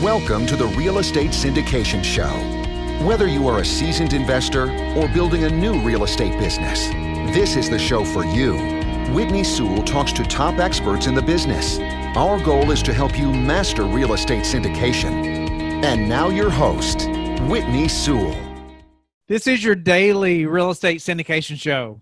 Welcome to the Real Estate Syndication Show. Whether you are a seasoned investor or building a new real estate business, this is the show for you. Whitney Sewell talks to top experts in the business. Our goal is to help you master real estate syndication. And now your host, Whitney Sewell. This is your daily real estate syndication show.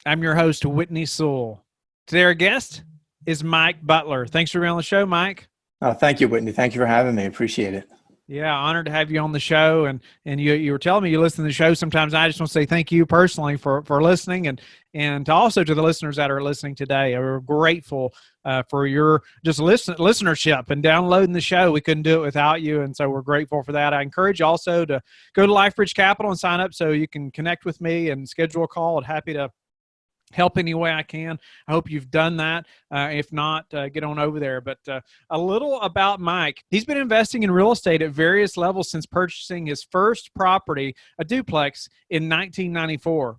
I'm your host, Whitney Sewell. Today our guest is Mike Butler. Thanks for being on the show, Mike. Oh, thank you, Whitney. Thank you for having me. Appreciate it. Yeah, honored to have you on the show. And you were telling me you listen to the show sometimes. I just want to say thank you personally for listening and also to the listeners that are listening today. We're grateful for your just listenership and downloading the show. We couldn't do it without you, and so we're grateful for that. I encourage you also to go to LifeBridge Capital and sign up so you can connect with me and schedule a call. I'm happy to help any way I can. I hope you've done that. If not, get on over there. But a little about Mike. He's been investing in real estate at various levels since purchasing his first property, a duplex, in 1994.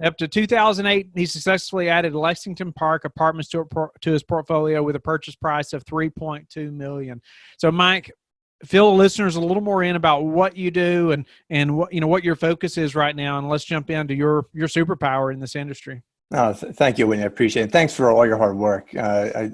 Up to 2008, he successfully added Lexington Park Apartments to his portfolio with a purchase price of $3.2 million. So, Mike, fill the listeners a little more in about what you do and what your focus is right now, and let's jump into your superpower in this industry. Oh, thank you, Whitney. I appreciate it. Thanks for all your hard work. I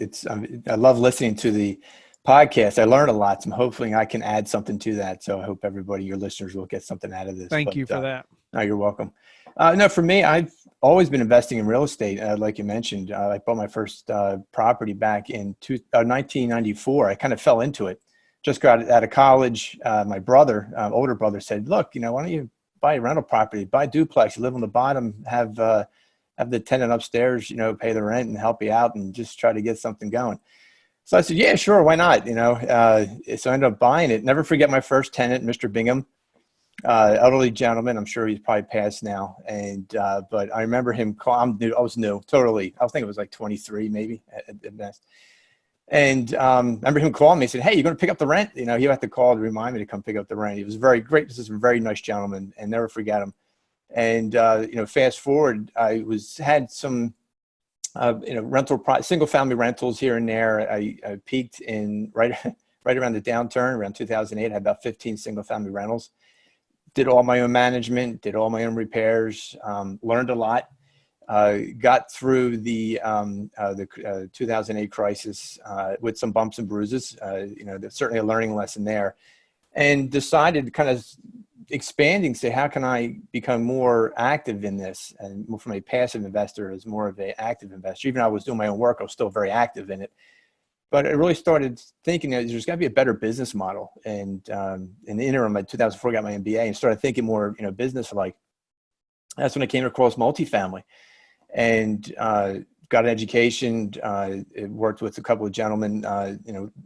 love listening to the podcast. I learn a lot, so hopefully I can add something to that. So I hope everybody, your listeners, will get something out of this. Thank you for that. No, you're welcome. No, for me, I've always been investing in real estate. Like you mentioned, I bought my first property back in 1994. I kind of fell into it. Just got out of college. My brother, older brother, said, "Look, why don't you buy a rental property, buy a duplex, you live on the bottom, have the tenant upstairs, pay the rent and help you out and just try to get something going." So I said, yeah, sure. Why not? So I ended up buying it. Never forget my first tenant, Mr. Bingham, elderly gentleman. I'm sure he's probably passed now. And, but I remember him I was new, totally. I was thinking it was like 23, maybe at best. And, remember him calling me and said, "Hey, you're going to pick up the rent?" He had to call to remind me to come pick up the rent. He was very great. This is a very nice gentleman, and never forget him. And, fast forward, I had some, single family rentals here and there. I peaked in right around the downturn, around 2008, I had about 15 single family rentals, did all my own management, did all my own repairs, learned a lot, got through the 2008 crisis, with some bumps and bruises. There's certainly a learning lesson there, and decided kind of expanding, say, how can I become more active in this, and more from a passive investor as more of an active investor. Even though I was doing my own work, I was still very active in it. But I really started thinking that there's got to be a better business model. And in the interim, in 2004, I got my MBA and started thinking more, business-like. That's when I came across multifamily and got an education. Worked with a couple of gentlemen,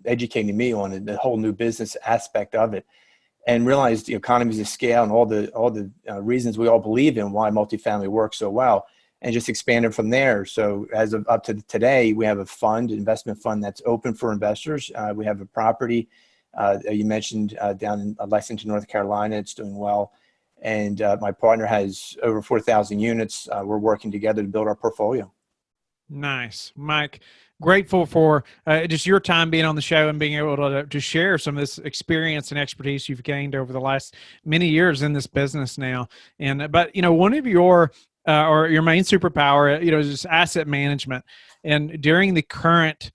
educating me on the whole new business aspect of it. And realized the economies of scale and all the reasons we all believe in why multifamily works so well, and just expanded from there. So as of up to today, we have a investment fund that's open for investors. We have a property you mentioned down in Lexington, North Carolina. It's doing well. And my partner has over 4,000 units. We're working together to build our portfolio. Nice. Mike, grateful for just your time being on the show and being able to share some of this experience and expertise you've gained over the last many years in this business now. But one of your or your main superpower, is just asset management. And during the current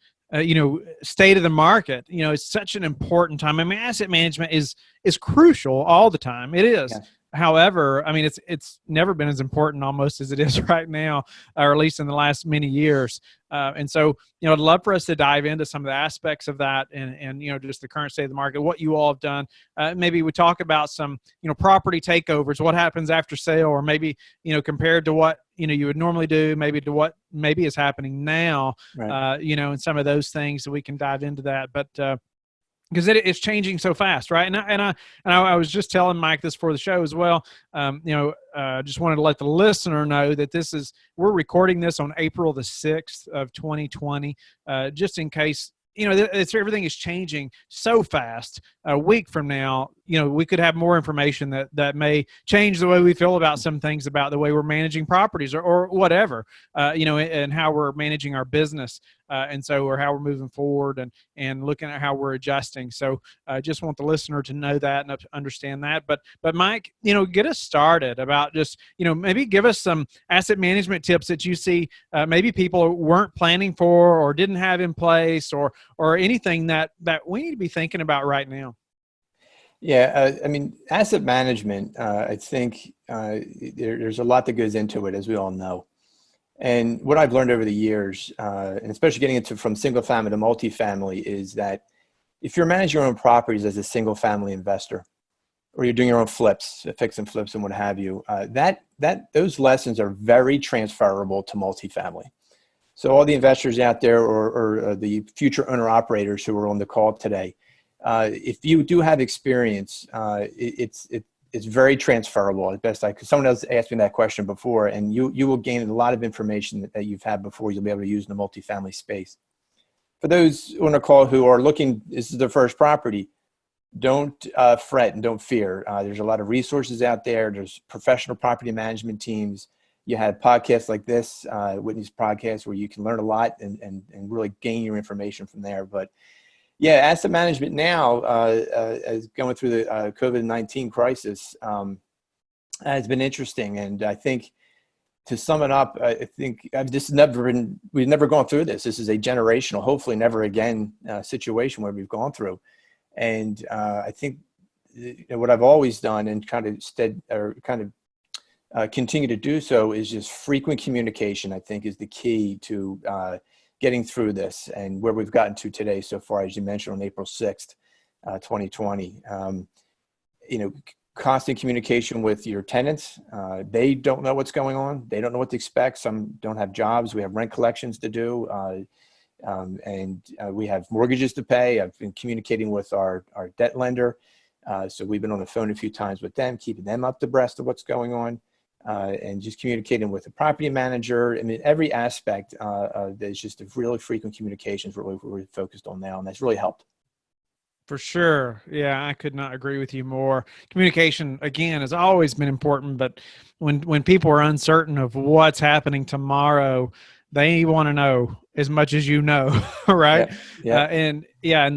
state of the market, it's such an important time. I mean, asset management is crucial all the time. It is. Yeah. However, I mean, it's never been as important almost as it is right now, or at least in the last many years. And so, I'd love for us to dive into some of the aspects of that and just the current state of the market, what you all have done. Maybe we talk about some, property takeovers, what happens after sale, or maybe, compared to what, you would normally do, maybe to what maybe is happening now, right. And some of those things that we can dive into that. But, because it's changing so fast, right? And I was just telling Mike this for the show as well. Just wanted to let the listener know that we're recording this on April the 6th of 2020, just in case, everything is changing so fast. A week from now, we could have more information that may change the way we feel about some things, about the way we're managing properties or whatever, and how we're managing our business. Or how we're moving forward and looking at how we're adjusting. So I just want the listener to know that and understand that. But Mike, get us started about just, maybe give us some asset management tips that you see maybe people weren't planning for or didn't have in place, or anything that we need to be thinking about right now. Yeah, asset management, I think there's a lot that goes into it, as we all know. And what I've learned over the years, and especially getting into from single family to multifamily, is that if you're managing your own properties as a single family investor, or you're doing your own flips, fix and flips and what have you, those lessons are very transferable to multifamily. So all the investors out there, or the future owner operators who are on the call today, if you do have experience, it's very transferable at best. Because someone else asked me that question before, and you will gain a lot of information that you've had before you'll be able to use in the multifamily space. For those on the call who are looking, this is their first property, don't fret and don't fear. There's a lot of resources out there. There's professional property management teams. You have podcasts like this, Whitney's podcast, where you can learn a lot and really gain your information from there. But yeah, asset management now, as going through the COVID-19 crisis, has been interesting. And I think, to sum it up, I think we've never gone through this. This is a generational, hopefully never again situation where we've gone through. And I think what I've always done and continue to do so is just frequent communication. I think is the key to getting through this, and where we've gotten to today so far, as you mentioned, on April 6th, 2020. Constant communication with your tenants. They don't know what's going on. They don't know what to expect. Some don't have jobs. We have rent collections to do. And we have mortgages to pay. I've been communicating with our debt lender. So we've been on the phone a few times with them, keeping them up to breast of what's going on. And just communicating with the property manager. I mean, every aspect, there's just a really frequent communication is really what we're focused on now. And that's really helped. For sure. Yeah, I could not agree with you more. Communication, again, has always been important, but when people are uncertain of what's happening tomorrow, they want to know as much as you know, right? Yeah. And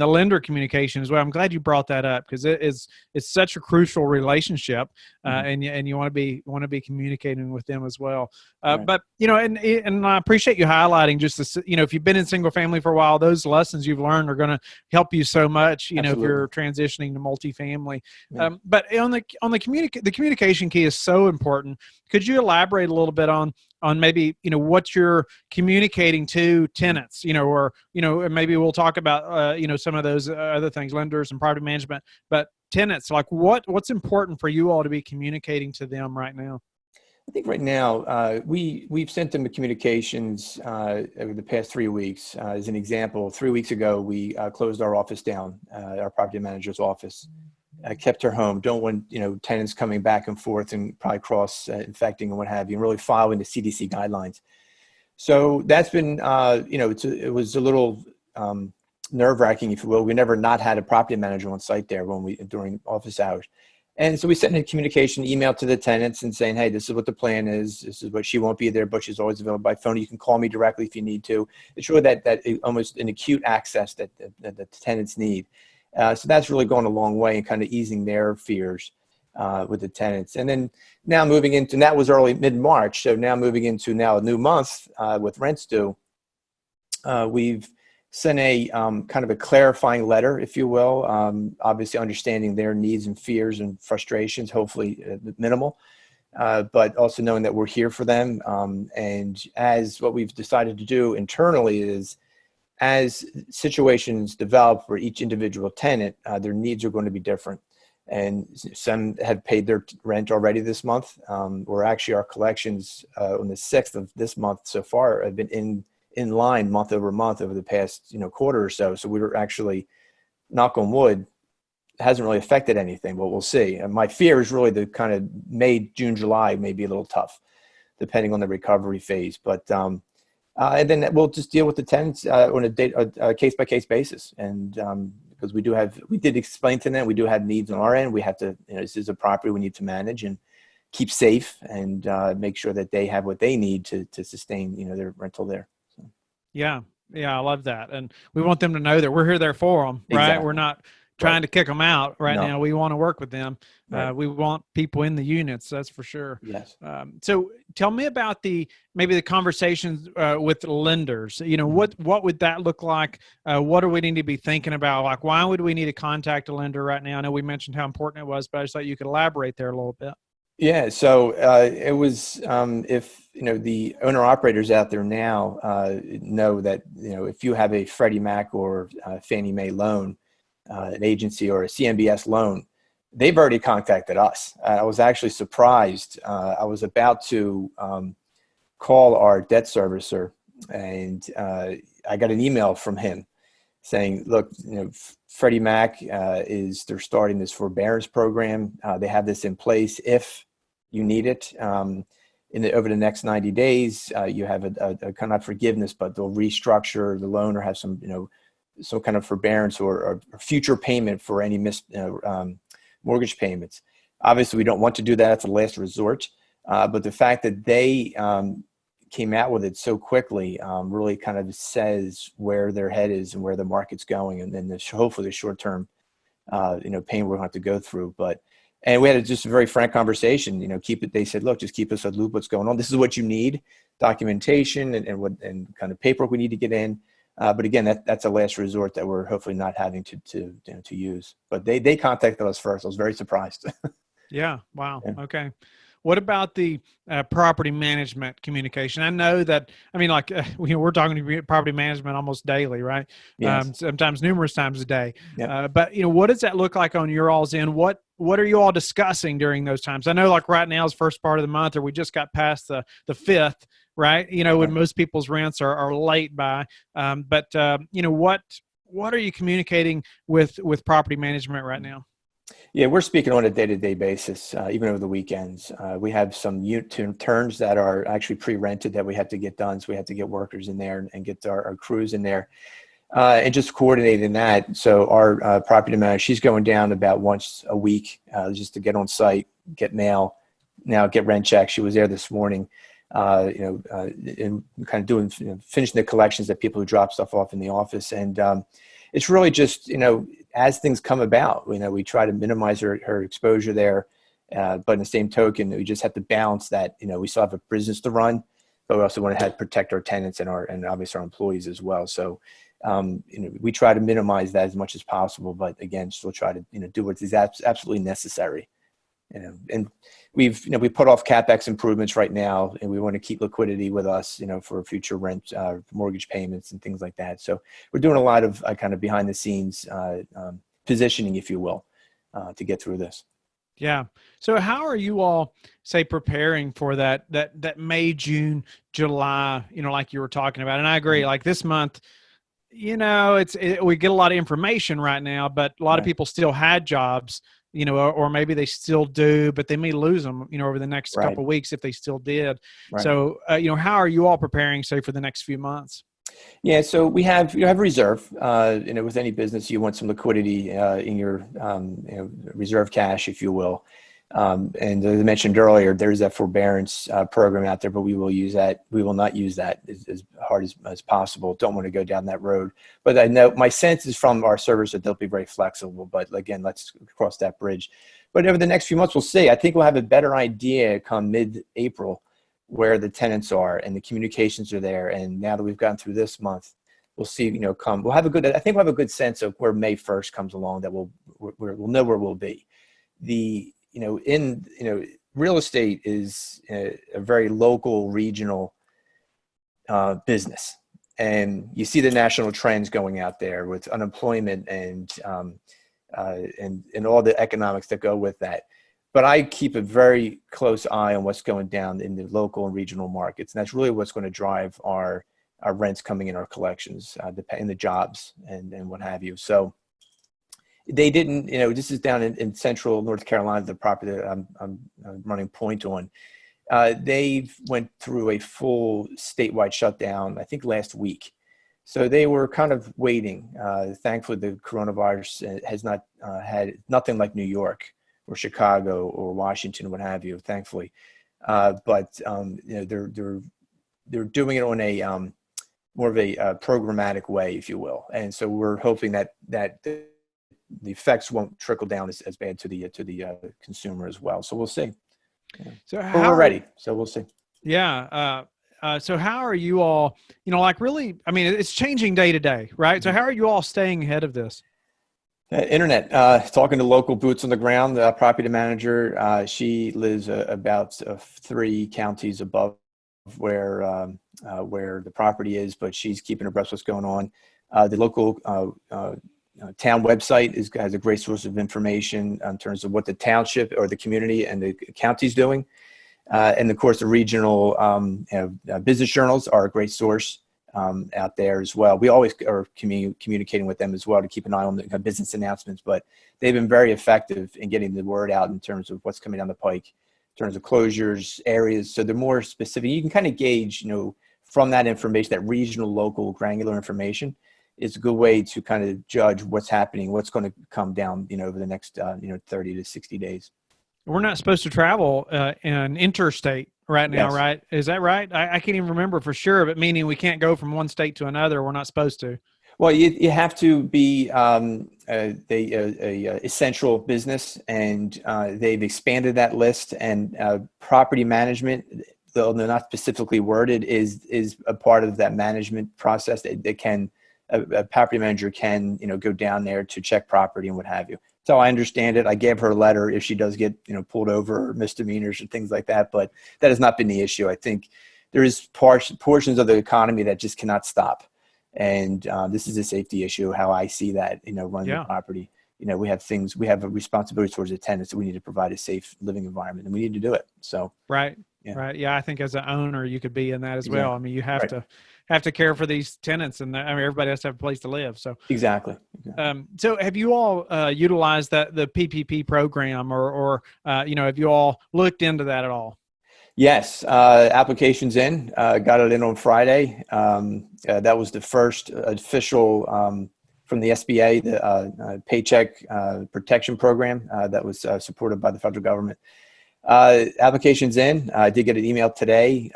the lender communication as well. I'm glad you brought that up, because it's such a crucial relationship, and you want to be communicating with them as well. Right. But and I appreciate you highlighting just this. If you've been in single family for a while, those lessons you've learned are going to help you so much. If you're transitioning to multifamily. Yeah. But the communication key is so important. Could you elaborate a little bit on maybe, what you're communicating to tenants, or maybe we'll talk about, some of those other things, lenders and property management, but tenants, like what's important for you all to be communicating to them right now? I think right now, we've sent them the communications over the past 3 weeks. As an example, 3 weeks ago, we closed our office down, our property manager's office. Kept her home. Don't want tenants coming back and forth and probably cross infecting and what have you, and really following the CDC guidelines. So that's been it was a little nerve-wracking, if you will. We never not had a property manager on site there during office hours, and so we sent a communication email to the tenants and saying, hey, this is what the plan is. This is what she won't be there, but she's always available by phone. You can call me directly if you need to. It's really that almost an acute access that the tenants need. So that's really going a long way in kind of easing their fears with the tenants. And then now moving into, and that was early mid-March. So now moving into a new month with rents due, we've sent a kind of a clarifying letter, if you will, obviously understanding their needs and fears and frustrations, hopefully minimal, but also knowing that we're here for them. And as what we've decided to do internally is, as situations develop for each individual tenant, their needs are going to be different. And some have paid their rent already this month, or actually our collections on the 6th of this month so far have been in line month over month over the past quarter or so. So we were actually, knock on wood, hasn't really affected anything, but we'll see. And my fear is really the kind of May, June, July may be a little tough, depending on the recovery phase. But and then we'll just deal with the tenants on a case-by-case basis, and because we did explain to them, we do have needs on our end. We have to, this is a property we need to manage and keep safe and make sure that they have what they need to sustain, their rental there. So. Yeah. Yeah. I love that. And we want them to know that we're there for them, right? Exactly. We're not trying to kick them out No. now. We want to work with them. Right. We want people in the units. That's for sure. Yes. So tell me about maybe the conversations with lenders. What would that look like? What do we need to be thinking about? Like, why would we need to contact a lender right now? I know we mentioned how important it was, but I just thought you could elaborate there a little bit. Yeah. So it was, if, the owner operators out there now know that, if you have a Freddie Mac or Fannie Mae loan, an agency or a CMBS loan, they've already contacted us. I was actually surprised. I was about to call our debt servicer, and I got an email from him saying, look, Freddie Mac they're starting this forbearance program. They have this in place if you need it. Over the next 90 days, you have a kind of forgiveness, but they'll restructure the loan or have some, some kind of forbearance or future payment for any missed mortgage payments. Obviously, we don't want to do that. It's a last resort. But the fact that they came out with it so quickly really kind of says where their head is and where the market's going. And then hopefully the short-term, pain we're going to have to go through. And we had just a very frank conversation, they said, look, just keep us a loop what's going on. This is what you need, documentation and kind of paperwork we need to get in. But again, that's a last resort that we're hopefully not having to use. But they contacted us first. I was very surprised. Yeah. Wow. Yeah. Okay. What about the property management communication? I know that, we're talking to property management almost daily, right? Yes. Sometimes numerous times a day. Yep. But what does that look like on your all's end? What are you all discussing during those times? I know, like right now is first part of the month, or we just got past the 5th, right? When most people's rents are late by. But what are you communicating with property management right now? Yeah, we're speaking on a day-to-day basis, even over the weekends. We have some turns that are actually pre-rented that we have to get done. So we have to get workers in there and get our crews in there and just coordinating that. So our property manager, she's going down about once a week just to get on site, get mail, now get rent checks. She was there this morning, and kind of doing, finishing the collections that people who drop stuff off in the office. And it's really just, as things come about, we try to minimize her exposure there. But in the same token, we just have to balance that. We still have a business to run, but we also want to protect our tenants and obviously our employees as well. So, we try to minimize that as much as possible, but again, still try to, do what is absolutely necessary. And we put off CapEx improvements right now, and we want to keep liquidity with us, for future rent, mortgage payments and things like that. So we're doing a lot of kind of behind the scenes positioning, if you will, to get through this. Yeah. So how are you all, say, preparing for that May, June, July, like you were talking about? And I agree, like this month, we get a lot of information right now, but a lot of people still had jobs, or maybe they still do, but they may lose them, over the next couple of weeks if they still did. Right. So, how are you all preparing, say, for the next few months? Yeah, so you have a reserve. With any business, you want some liquidity in your reserve cash, if you will. And as I mentioned earlier, there's that forbearance program out there, but we will use that. We will not use that as hard as possible. Don't want to go down that road. But I know my sense is from our servers that they'll be very flexible. But again, let's cross that bridge. But over the next few months, we'll see. I think we'll have a better idea come mid-April where the tenants are and the communications are there. And now that we've gotten through this month, we'll see. We'll have a good sense of where May 1st comes along. That we'll know where we'll be. Real estate is a very local, regional business, and you see the national trends going out there with unemployment and all the economics that go with that. But I keep a very close eye on what's going down in the local and regional markets, and that's really what's going to drive our rents coming in, our collections, in the jobs and what have you. So. They didn't, this is down in central North Carolina, the property that I'm running point on. They went through a full statewide shutdown, I think last week. So they were kind of waiting. Thankfully, the coronavirus has not had nothing like New York or Chicago or Washington, or what have you. Thankfully, but they're doing it on a more of a programmatic way, if you will. And so we're hoping that the effects won't trickle down as bad to the consumer as well. So we'll see. Yeah. So But how we're ready. So we'll see. Yeah. So how are you all, like really, I mean, it's changing day to day, right? So how are you all staying ahead of this? Internet, talking to local boots on the ground, the property manager, she lives about 3 counties above where the property is, but she's keeping abreast what's going on. The local town website has a great source of information in terms of what the township or the community and the county's doing. And of course, the regional business journals are a great source out there as well. We always are communicating with them as well to keep an eye on the business announcements, but they've been very effective in getting the word out in terms of what's coming down the pike, in terms of closures, areas. So they're more specific. You can kind of gauge, from that information, that regional, local, granular information is a good way to kind of judge what's happening, what's going to come down, over the next, 30 to 60 days. We're not supposed to travel in interstate right now, Yes. right? Is that right? I can't even remember for sure, but meaning we can't go from one state to another. We're not supposed to. Well, you have to be a essential business, and they've expanded that list. And property management, though they're not specifically worded, is a part of that management process. They can a property manager can go down there to check property and what have you. So I understand it. I gave her a letter if she does get pulled over or misdemeanors and things like that, but that has not been the issue. I think there is portions of the economy that just cannot stop. And this is a safety issue, how I see that, running the property. We have a responsibility towards the tenants that we need to provide a safe living environment, and we need to do it. So, right. Yeah. Right. Yeah. I think as an owner, you could be in that as well. Exactly. I mean, you have Right. to care for these tenants, and everybody has to have a place to live. So Exactly. So have you all utilized the PPP program or have you all looked into that at all? Yes. Applications in, got it in on Friday. That was the first official from the SBA, the Paycheck Protection Program that was supported by the federal government. Applications in. I did get an email today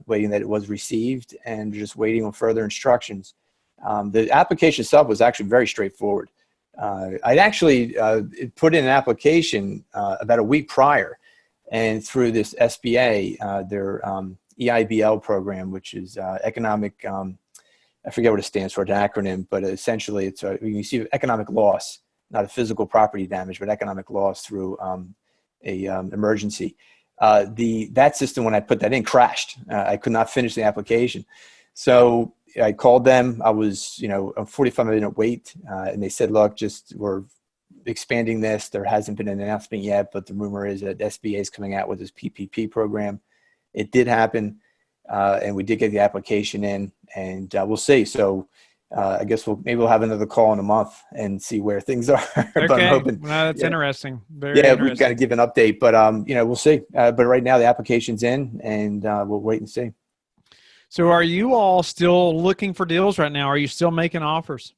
waiting that it was received, and just waiting on further instructions. The application itself was actually very straightforward. I'd actually put in an application about a week prior, and through this SBA, their EIBL program, which is economic, I forget what it stands for, it's an acronym, but essentially it's you see economic loss, not a physical property damage, but economic loss through emergency. That system, when I put that in, crashed. I could not finish the application. So I called them. I was, a 45-minute wait. And they said, look, we're expanding this. There hasn't been an announcement yet, but the rumor is that SBA is coming out with this PPP program. It did happen. And we did get the application in, and we'll see. So I guess maybe we'll have another call in a month and see where things are. But I'm hoping. Well, that's interesting. Very yeah, interesting. we've got to give an update, but we'll see. But right now the application's in, and we'll wait and see. So are you all still looking for deals right now? Are you still making offers?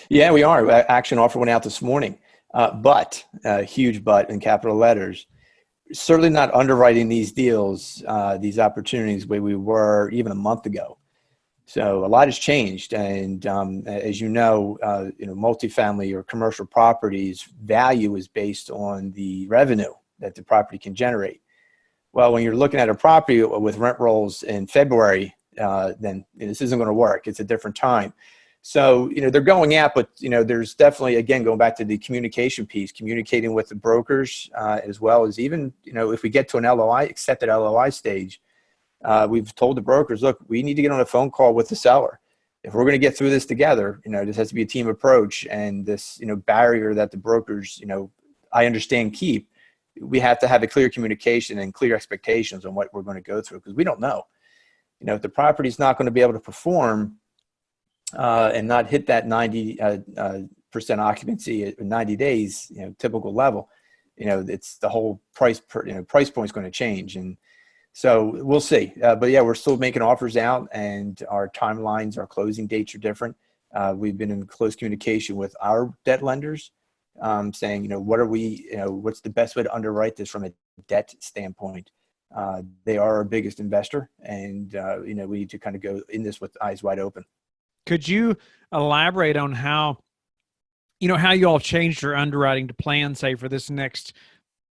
Yeah, we are. Action offer went out this morning, but huge but in capital letters. Certainly not underwriting these deals, these opportunities the way we were even a month ago. So a lot has changed, and as multifamily or commercial properties value is based on the revenue that the property can generate. Well, when you're looking at a property with rent rolls in February, then this isn't going to work. It's a different time. So they're going out, but there's definitely, again, going back to the communication piece, communicating with the brokers as well as even if we get to an accepted LOI stage. We've told the brokers, look, we need to get on a phone call with the seller. If we're going to get through this together, this has to be a team approach, and this, barrier that the brokers, I understand keep, we have to have a clear communication and clear expectations on what we're going to go through, because we don't know, if the property's not going to be able to perform and not hit that 90% occupancy in 90 days, typical level, it's the whole price point is going to change. And So we'll see. But yeah, we're still making offers out, and our timelines, our closing dates are different. We've been in close communication with our debt lenders, saying, what are we, what's the best way to underwrite this from a debt standpoint? They are our biggest investor, and we need to kind of go in this with eyes wide open. Could you elaborate on how you all changed your underwriting to plan, say, for this next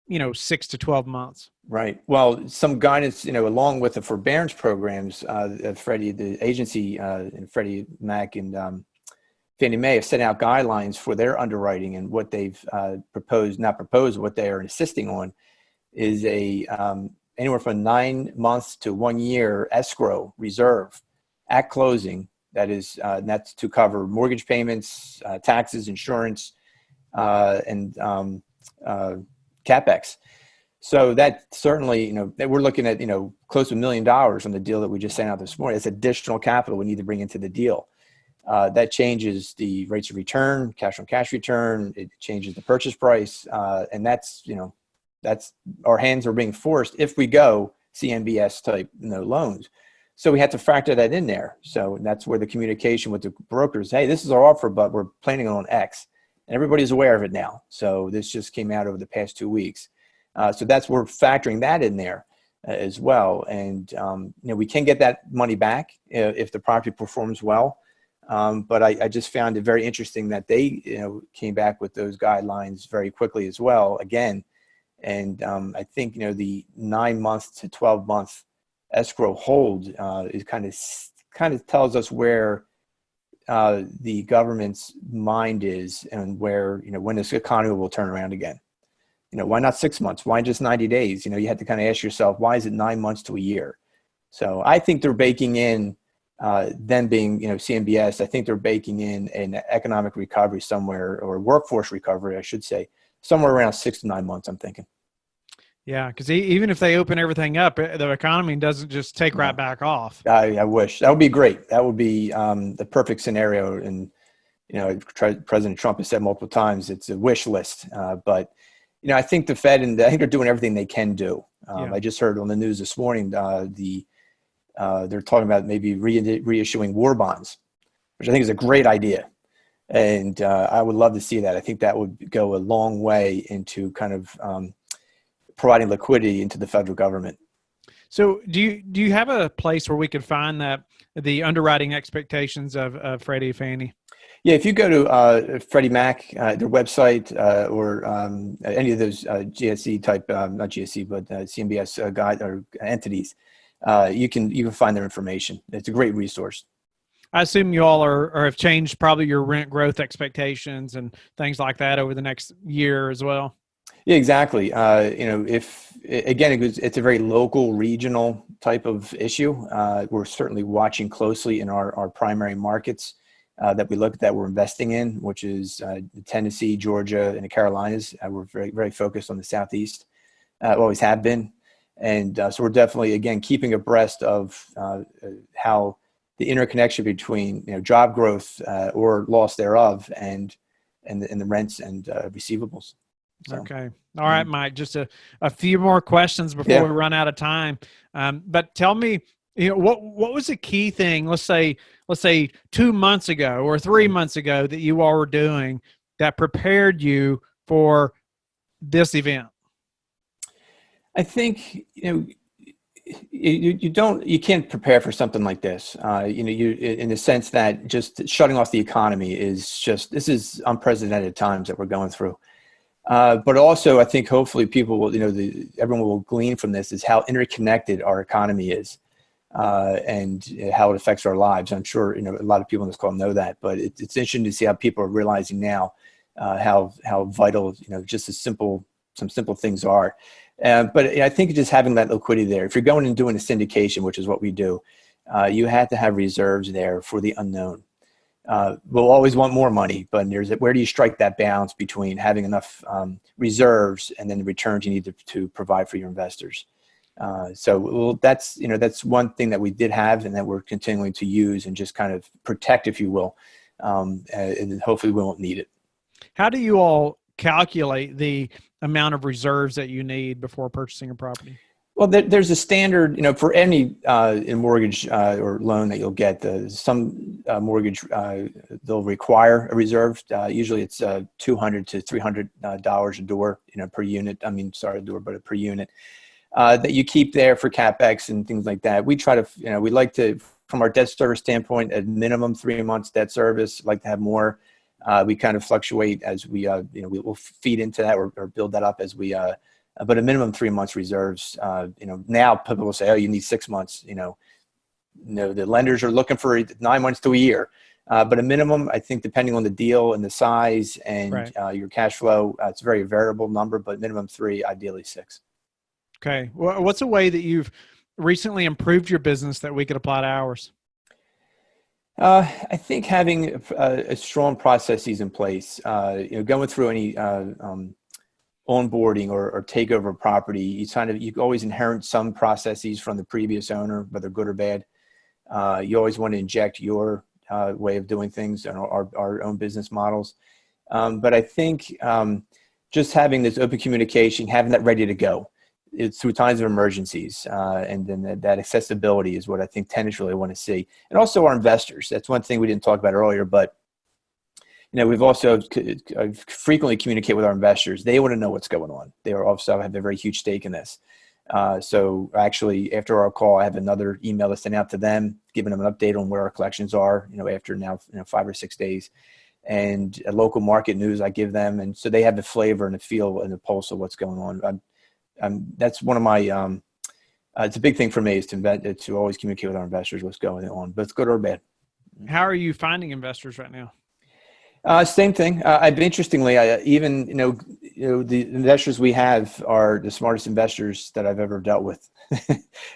6 to 12 months? Right. Well, some guidance, along with the forbearance programs, Freddie, the agency, and Freddie Mac and Fannie Mae have set out guidelines for their underwriting, and what they've what they are insisting on is a anywhere from 9 months to 1 year escrow reserve at closing. That's to cover mortgage payments, taxes, insurance, and CapEx. So that certainly, we're looking at, close to $1 million on the deal that we just sent out this morning. It's additional capital we need to bring into the deal. That changes the rates of return, cash on cash return. It changes the purchase price. And that's our hands are being forced if we go CMBS type loans. So we have to factor that in there. So that's where the communication with the brokers, hey, this is our offer, but we're planning on X. And everybody's aware of it now. So this just came out over the past 2 weeks. So we're factoring that in there as well. And, we can get that money back if the property performs well. But I just found it very interesting that they, came back with those guidelines very quickly as well, again. And I think, the 9 months to 12 month escrow hold is kind of tells us where the government's mind is, and where, when this economy will turn around again. Why not 6 months? Why just 90 days? You had to kind of ask yourself, why is it 9 months to a year? So I think they're baking in, them being, CMBS, I think they're baking in an economic recovery somewhere, or workforce recovery, I should say, somewhere around 6 to 9 months, I'm thinking. Yeah, because even if they open everything up, the economy doesn't just take right back off. I wish. That would be great. That would be the perfect scenario. And, President Trump has said multiple times, it's a wish list. But, I think the Fed, and I think they're doing everything they can do. I just heard on the news this morning, they're talking about maybe reissuing war bonds, which I think is a great idea. And I would love to see that. I think that would go a long way into kind of providing liquidity into the federal government. So do you have a place where we could find the underwriting expectations of Freddie Fannie? Yeah, if you go to Freddie Mac, their website, or any of those GSE type, not GSE, but CMBS guide or entities, you can find their information. It's a great resource. I assume you all have changed probably your rent growth expectations and things like that over the next year as well. Yeah, exactly. If again, it's a very local, regional type of issue. We're certainly watching closely in our primary markets that we look at, that we're investing in, which is Tennessee, Georgia, and the Carolinas. We're very, very focused on the Southeast. Always have been. And so we're definitely, again, keeping abreast of how the interconnection between job growth or loss thereof and the rents and receivables. So, okay. All right, Mike, just a few more questions before we run out of time. But tell me, what was the key thing, let's say 2 months ago or 3 months ago, that you all were doing that prepared you for this event? I think, you can't prepare for something like this. You in the sense that just shutting off the economy this is unprecedented times that we're going through. But also, I think hopefully people will, everyone will glean from this is how interconnected our economy is, and how it affects our lives. I'm sure, a lot of people on this call know that, but it's interesting to see how people are realizing now, how vital, just some simple things are. But I think just having that liquidity there, if you're going and doing a syndication, which is what we do, you have to have reserves there for the unknown. We'll always want more money, but where do you strike that balance between having enough reserves and then the returns you need to provide for your investors? That's one thing that we did have and that we're continuing to use and just kind of protect, if you will, and hopefully we won't need it. How do you all calculate the amount of reserves that you need before purchasing a property? Well, there's a standard, for any in mortgage or loan that you'll get. Some mortgage they'll require a reserve. Usually, it's $200 to $300 a door, per unit. I mean, sorry, a door, but per unit that you keep there for capex and things like that. We try to, we like to, from our debt service standpoint, at minimum 3 months debt service. Like to have more. We kind of fluctuate as we, we will feed into that or build that up as we. But a minimum 3 months reserves. Now people will say, "Oh, you need 6 months." The lenders are looking for 9 months to a year. But a minimum, I think, depending on the deal and the size and Right. your cash flow, it's a very variable number. But minimum 3, ideally 6. Okay. Well, what's a way that you've recently improved your business that we could apply to ours? I think having a strong processes in place. Going through any onboarding or takeover property, you always inherit some processes from the previous owner, whether good or bad. You always want to inject your way of doing things and our own business models. But I think just having this open communication, having that ready to go, it's through times of emergencies, and then that accessibility is what I think tenants really want to see, and also our investors. That's one thing we didn't talk about earlier, but we've also frequently communicate with our investors. They want to know what's going on. They are also have a very huge stake in this. So actually, after our call, I have another email to send out to them, giving them an update on where our collections are. After now 5 or 6 days, and local market news I give them, and so they have the flavor and the feel and the pulse of what's going on. That's one of my. It's a big thing for me is to always communicate with our investors what's going on, but it's good or bad. How are you finding investors right now? Same thing. Interestingly, the investors we have are the smartest investors that I've ever dealt with,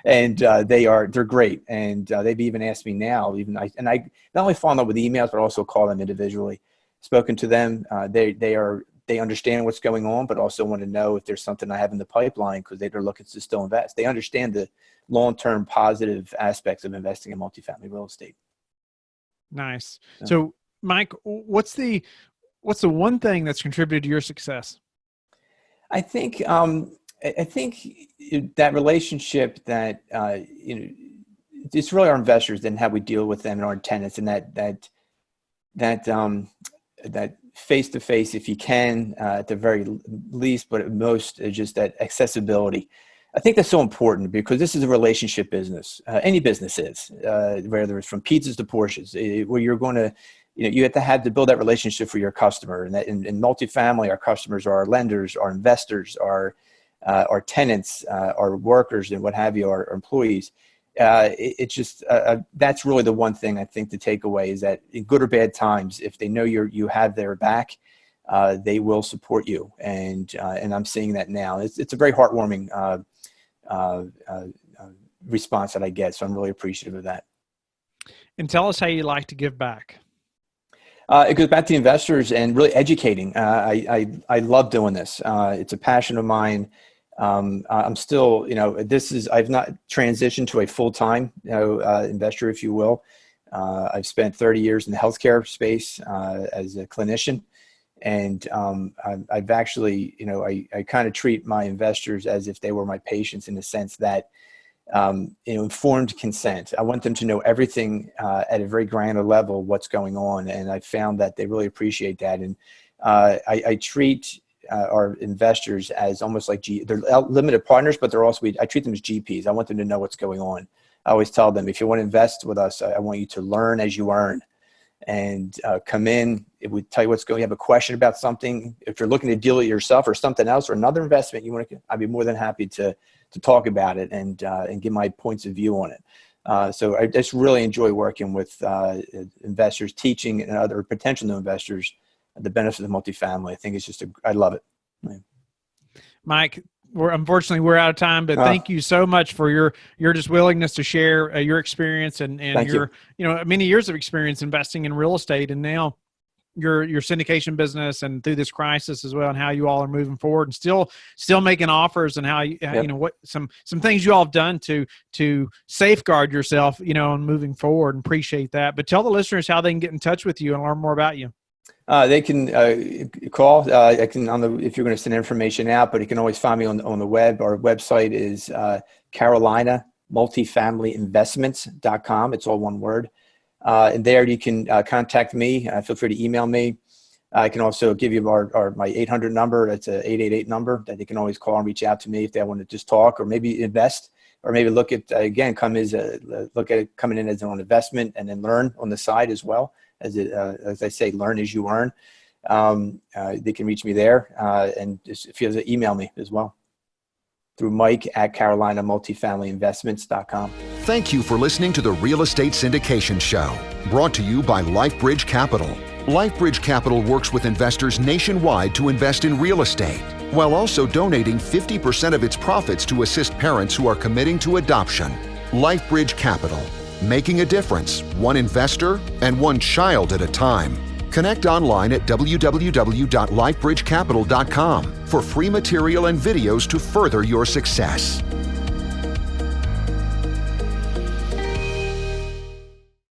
and they're great. And they've even asked me now, I not only follow up with emails, but also call them individually. Spoken to them, they understand what's going on, but also want to know if there's something I have in the pipeline because they're looking to still invest. They understand the long-term positive aspects of investing in multifamily real estate. Nice. So, Mike, what's the one thing that's contributed to your success? I think that relationship that it's really our investors and how we deal with them and our tenants, and that face to face, if you can, at the very least, but at most, just that accessibility. I think that's so important because this is a relationship business. Any business is, whether it's from pizzas to Porsches, where you're going to. You have to build that relationship for your customer, and that in multifamily, our customers are our lenders, our investors, our tenants, our workers, and what have you, our employees. It's just that's really the one thing I think to take away is that in good or bad times, if they know you have their back, they will support you, and I'm seeing that now. It's a very heartwarming response that I get, so I'm really appreciative of that. And tell us how you like to give back. It goes back to the investors and really educating. I love doing this. It's a passion of mine. I'm still, I've not transitioned to a full-time, investor, if you will. I've spent 30 years in the healthcare space as a clinician. And I've actually, I kind of treat my investors as if they were my patients in the sense that, informed consent. I want them to know everything at a very granular level, what's going on. And I found that they really appreciate that. And I treat our investors as almost like they're limited partners, but I treat them as GPs. I want them to know what's going on. I always tell them, if you want to invest with us, I want you to learn as you earn. And come in, it would tell you what's going. You have a question about something. If you're looking to deal it yourself or something else or another investment, I'd be more than happy to talk about it and give my points of view on it. So I just really enjoy working with investors, teaching and other potential new investors the benefits of multifamily. I think it's I love it. Mike, unfortunately we're out of time, but thank you so much for your just willingness to share your experience and your many years of experience investing in real estate, and now your syndication business, and through this crisis as well, and how you all are moving forward and still making offers, and how what some things you all have done to safeguard yourself, and moving forward, and appreciate that. But tell the listeners how they can get in touch with you and learn more about you. They can call. I can if you're going to send information out, but you can always find me on the web. Our website is Carolina multifamilyinvestments.com. It's all one word. And there you can contact me. Feel free to email me. I can also give you my 800 number. It's a 888 number that they can always call and reach out to me if they want to just talk or maybe invest or maybe look at, again, coming in as an investment and then learn on the side as well. As I say, learn as you earn. They can reach me there and just feel to email me as well through Mike@CarolinaMultifamilyInvestments.com. Thank you for listening to the Real Estate Syndication Show, brought to you by LifeBridge Capital. LifeBridge Capital works with investors nationwide to invest in real estate, while also donating 50% of its profits to assist parents who are committing to adoption. LifeBridge Capital, making a difference, one investor and one child at a time. Connect online at www.lifebridgecapital.com for free material and videos to further your success.